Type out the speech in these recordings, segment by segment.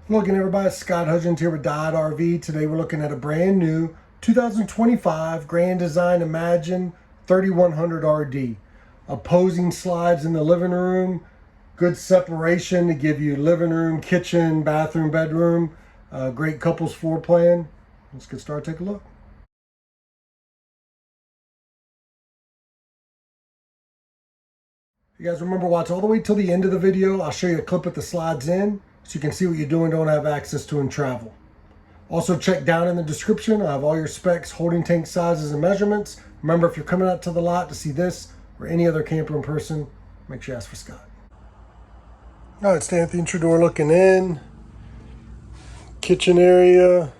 Looking everybody, Scott Hudgins here with Dodd RV. Today we're looking at a brand new 2025 Grand Design Imagine 3100 RD. Opposing slides in the living room, good separation to give you living room, kitchen, bathroom, bedroom. Great couples floor plan. Let's get started, take a look. You guys remember, watch all the way till the end of the video. I'll show you a clip with the slides in so you can see what you're doing, don't have access to in travel. Also check down in the description. I have all your specs, holding tank sizes and measurements. Remember, if you're coming out to the lot to see this or any other camper in person, make sure you ask for Scott. All right, stand at the entry door looking in. Kitchen area,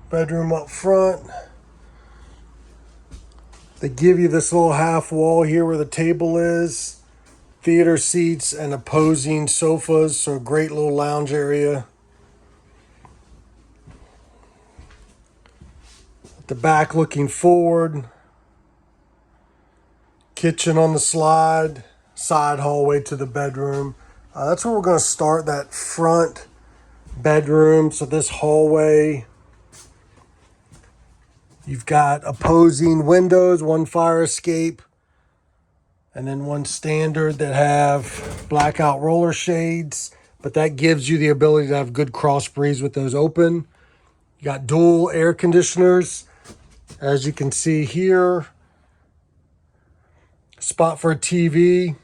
bedroom up front. They give you this little half wall here where the table is, theater seats and opposing sofas, so a great little lounge area. At the back looking forward, kitchen on the slide, side hallway to the bedroom. That's where we're going to start, that front bedroom. So this hallway, you've got opposing windows, one fire escape, and then one standard that have blackout roller shades, but that gives you the ability to have good cross breeze with those open. You got dual air conditioners, as you can see here. Spot for a TV.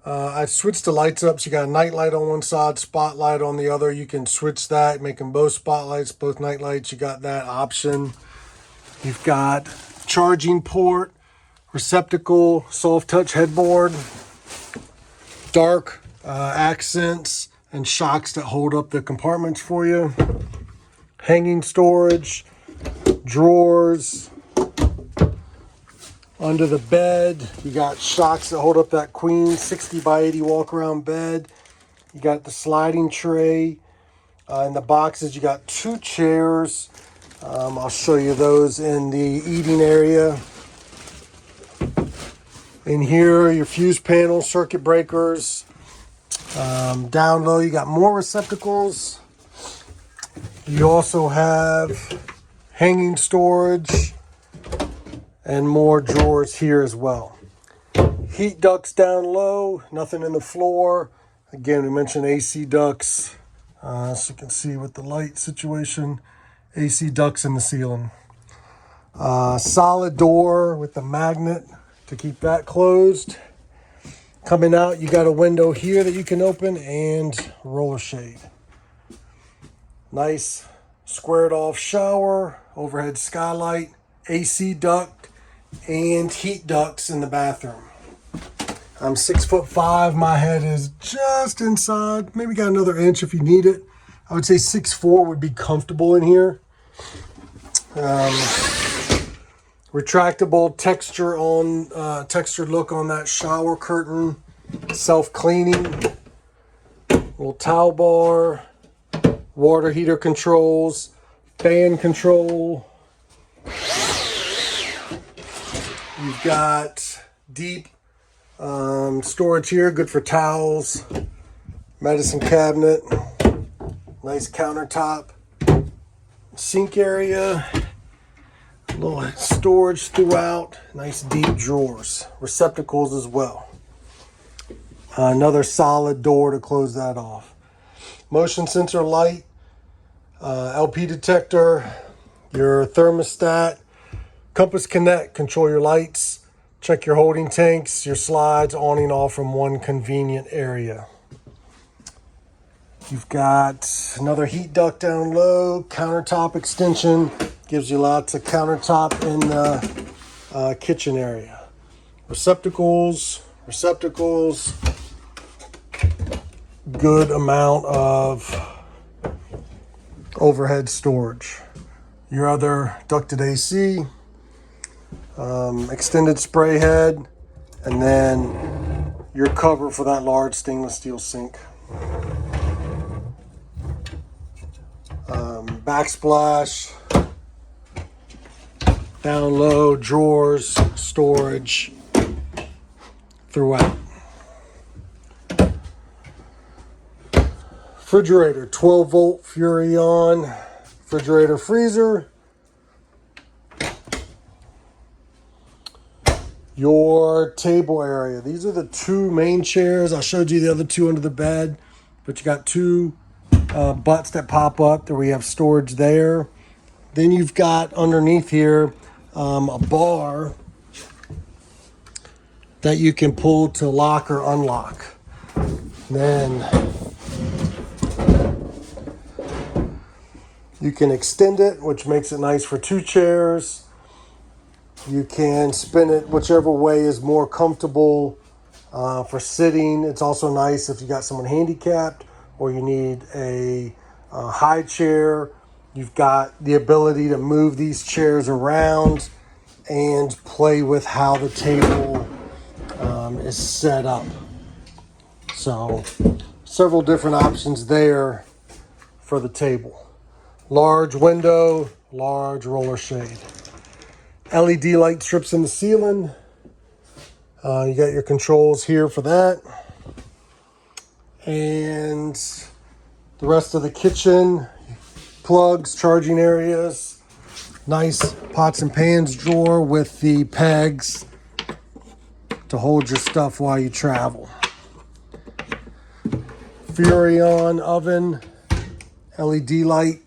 I switched the lights up, so you got a night light on one side, spotlight on the other. You can switch that, make them both spotlights, both night lights. You got that option. You've got charging port, receptacle, soft touch headboard, dark accents and shocks that hold up the compartments for you. Hanging storage, drawers. Under the bed, you got shocks that hold up that queen 60 by 80 walk around bed. You got the sliding tray. In the boxes, you got two chairs. I'll show you those in the eating area. In here, your fuse panel, circuit breakers. Down low, you got more receptacles. You also have hanging storage and more drawers here as well. Heat ducts down low, nothing in the floor. Again, we mentioned AC ducts, so you can see with the light situation, AC ducts in the ceiling. Solid door with the magnet to keep that closed. Coming out, you got a window here that you can open and roller shade. Nice squared off shower, overhead skylight, AC duct, and heat ducts in the bathroom. I'm 6'5". My head is just inside. Maybe got another inch if you need it. I would say 6'4" would be comfortable in here. Retractable texture on textured look on that shower curtain. Self-cleaning. Little towel bar. Water heater controls. Fan control. You've got deep storage here, good for towels, medicine cabinet, nice countertop, sink area, little storage throughout, nice deep drawers, receptacles as well. Another solid door to close that off. Motion sensor light, LP detector, your thermostat, Compass Connect, control your lights, check your holding tanks, your slides, awning all from one convenient area. You've got another heat duct down low, countertop extension, gives you lots of countertop in the kitchen area. Receptacles, good amount of overhead storage. Your other ducted AC, extended spray head, and then your cover for that large stainless steel sink. Backsplash, down low, drawers, storage throughout. Refrigerator, 12 volt Furrion refrigerator freezer. Your table area. These are the two main chairs. I showed you the other two under the bed, but you got two butts that pop up. There we have storage there. Then you've got underneath here a bar that you can pull to lock or unlock. Then you can extend it, which makes it nice for two chairs. You can spin it whichever way is more comfortable for sitting. It's also nice if you got someone handicapped or you need a high chair. You've got the ability to move these chairs around and play with how the table is set up. So several different options there for the table. Large window, large roller shade. LED light strips in the ceiling. You got your controls here for that. And the rest of the kitchen, plugs, charging areas. Nice pots and pans drawer with the pegs to hold your stuff while you travel. Furrion oven, LED light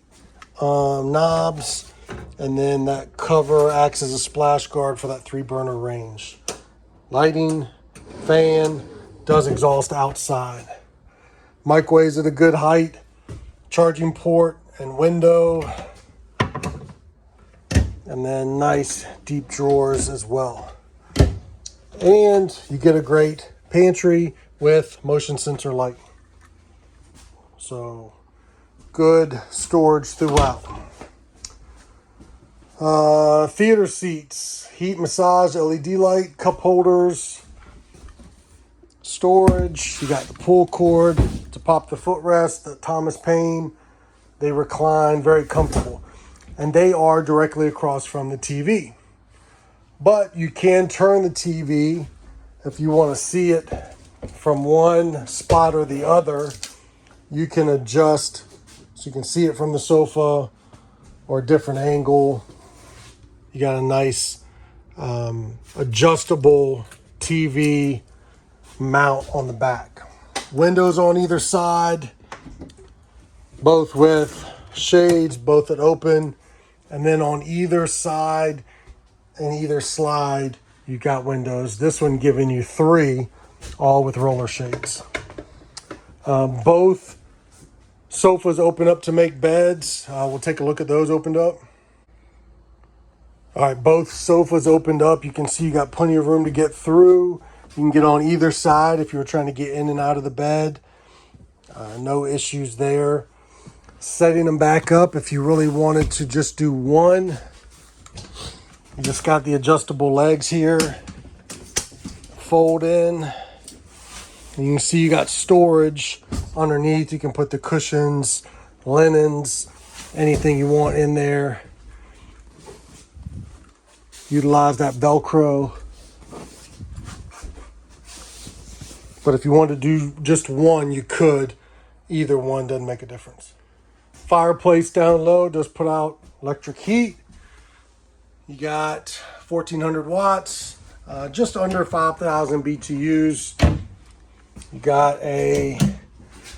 knobs. And then that cover acts as a splash guard for that 3-burner range. Lighting, fan, does exhaust outside. Microwaves at a good height. Charging port and window. And then nice deep drawers as well. And you get a great pantry with motion sensor light. So good storage throughout. Theater seats, heat massage, LED light, cup holders, storage. You got the pull cord to pop the footrest, the Thomas Paine. They recline, very comfortable. And they are directly across from the TV. But you can turn the TV if you want to see it from one spot or the other. You can adjust so you can see it from the sofa or a different angle. You got a nice adjustable TV mount on the back. Windows on either side, both with shades, both that open. And then on either side and either slide, you got windows. This one giving you 3, all with roller shades. Both sofas open up to make beds. We'll take a look at those opened up. All right, both sofas opened up. You can see you got plenty of room to get through. You can get on either side if you were trying to get in and out of the bed. No issues there. Setting them back up if you really wanted to just do one. You just got the adjustable legs here. Fold in. And you can see you got storage underneath. You can put the cushions, linens, anything you want in there. Utilize that Velcro. But if you want to do just one, you could. Either one doesn't make a difference. Fireplace down low does put out electric heat. You got 1400 watts, just under 5,000 BTUs. You got a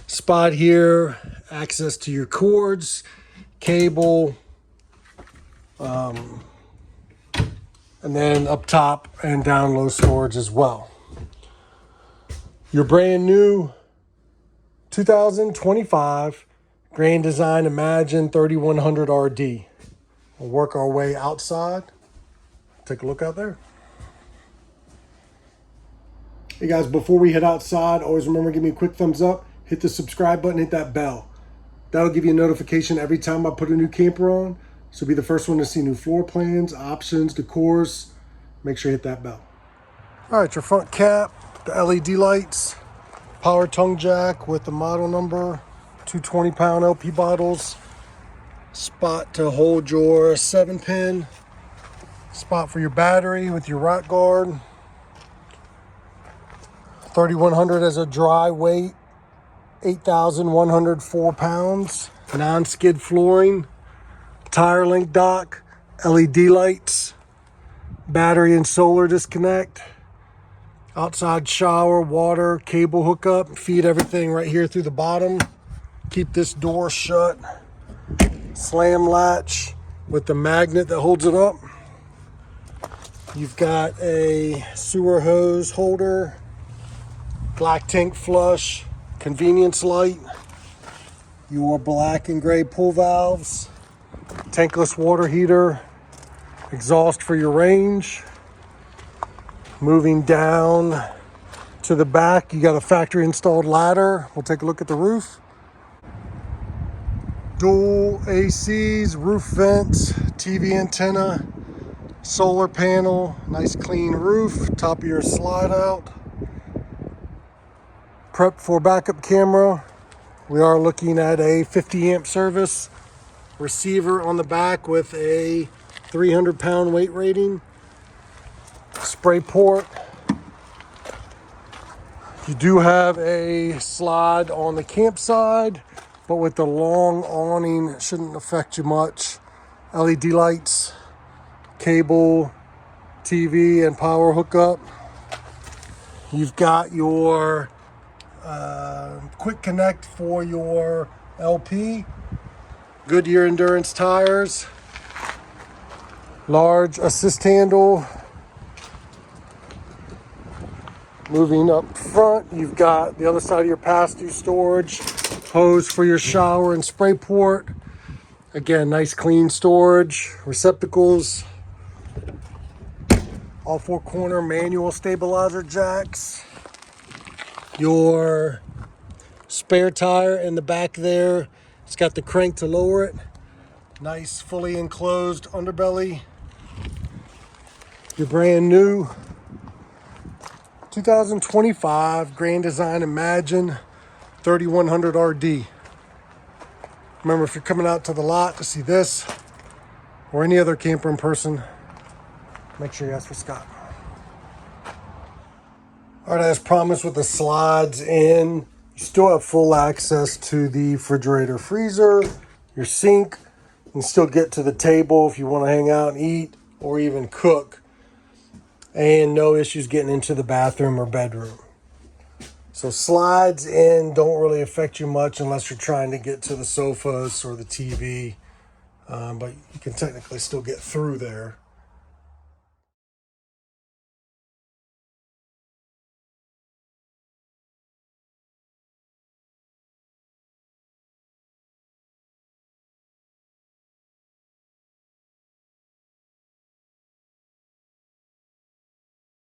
spot here, access to your cords, cable, and then up top and down low storage as well. Your brand new 2025 Grand Design Imagine 3100 RD. We'll work our way outside. Take a look out there. Hey guys, before we head outside, always remember to give me a quick thumbs up, hit the subscribe button, hit that bell. That'll give you a notification every time I put a new camper on. So be the first one to see new floor plans, options, decors. Make sure you hit that bell. All right, your front cap, the LED lights, power tongue jack with the model number, 220-pound LP bottles, spot to hold your 7-pin, spot for your battery with your rock guard, 3100 as a dry weight 8,104 pounds. Non-skid flooring. Tire link dock. LED lights. Battery and solar disconnect. Outside shower, water, cable hookup. Feed everything right here through the bottom. Keep this door shut. Slam latch with the magnet that holds it up. You've got a sewer hose holder, black tank flush, convenience light, your black and gray pull valves, tankless water heater, exhaust for your range. Moving down to the back, you got a factory installed ladder. We'll take a look at the roof. Dual ACs, roof vents, TV antenna, solar panel, nice clean roof, top of your slide out. Prep for backup camera. We are looking at a 50 amp service. Receiver on the back with a 300-pound weight rating. Spray port. You do have a slide on the campsite, but with the long awning, it shouldn't affect you much. LED lights, cable, TV, and power hookup. You've got your quick connect for your LP. Goodyear Endurance tires. Large assist handle. Moving up front, you've got the other side of your pass-through storage. Hose for your shower and spray port. Again, nice clean storage. Receptacles. All four corner manual stabilizer jacks. Your spare tire in the back there. It's got the crank to lower it. Nice fully enclosed underbelly. Your brand new 2025 Grand Design Imagine 3100 RD. Remember, if you're coming out to the lot to see this or any other camper in person, make sure you ask for Scott. All right, as promised, with the slides in, you still have full access to the refrigerator, freezer, your sink. You can still get to the table if you want to hang out and eat or even cook. And no issues getting into the bathroom or bedroom. So slides in don't really affect you much unless you're trying to get to the sofas or the TV. But you can technically still get through there.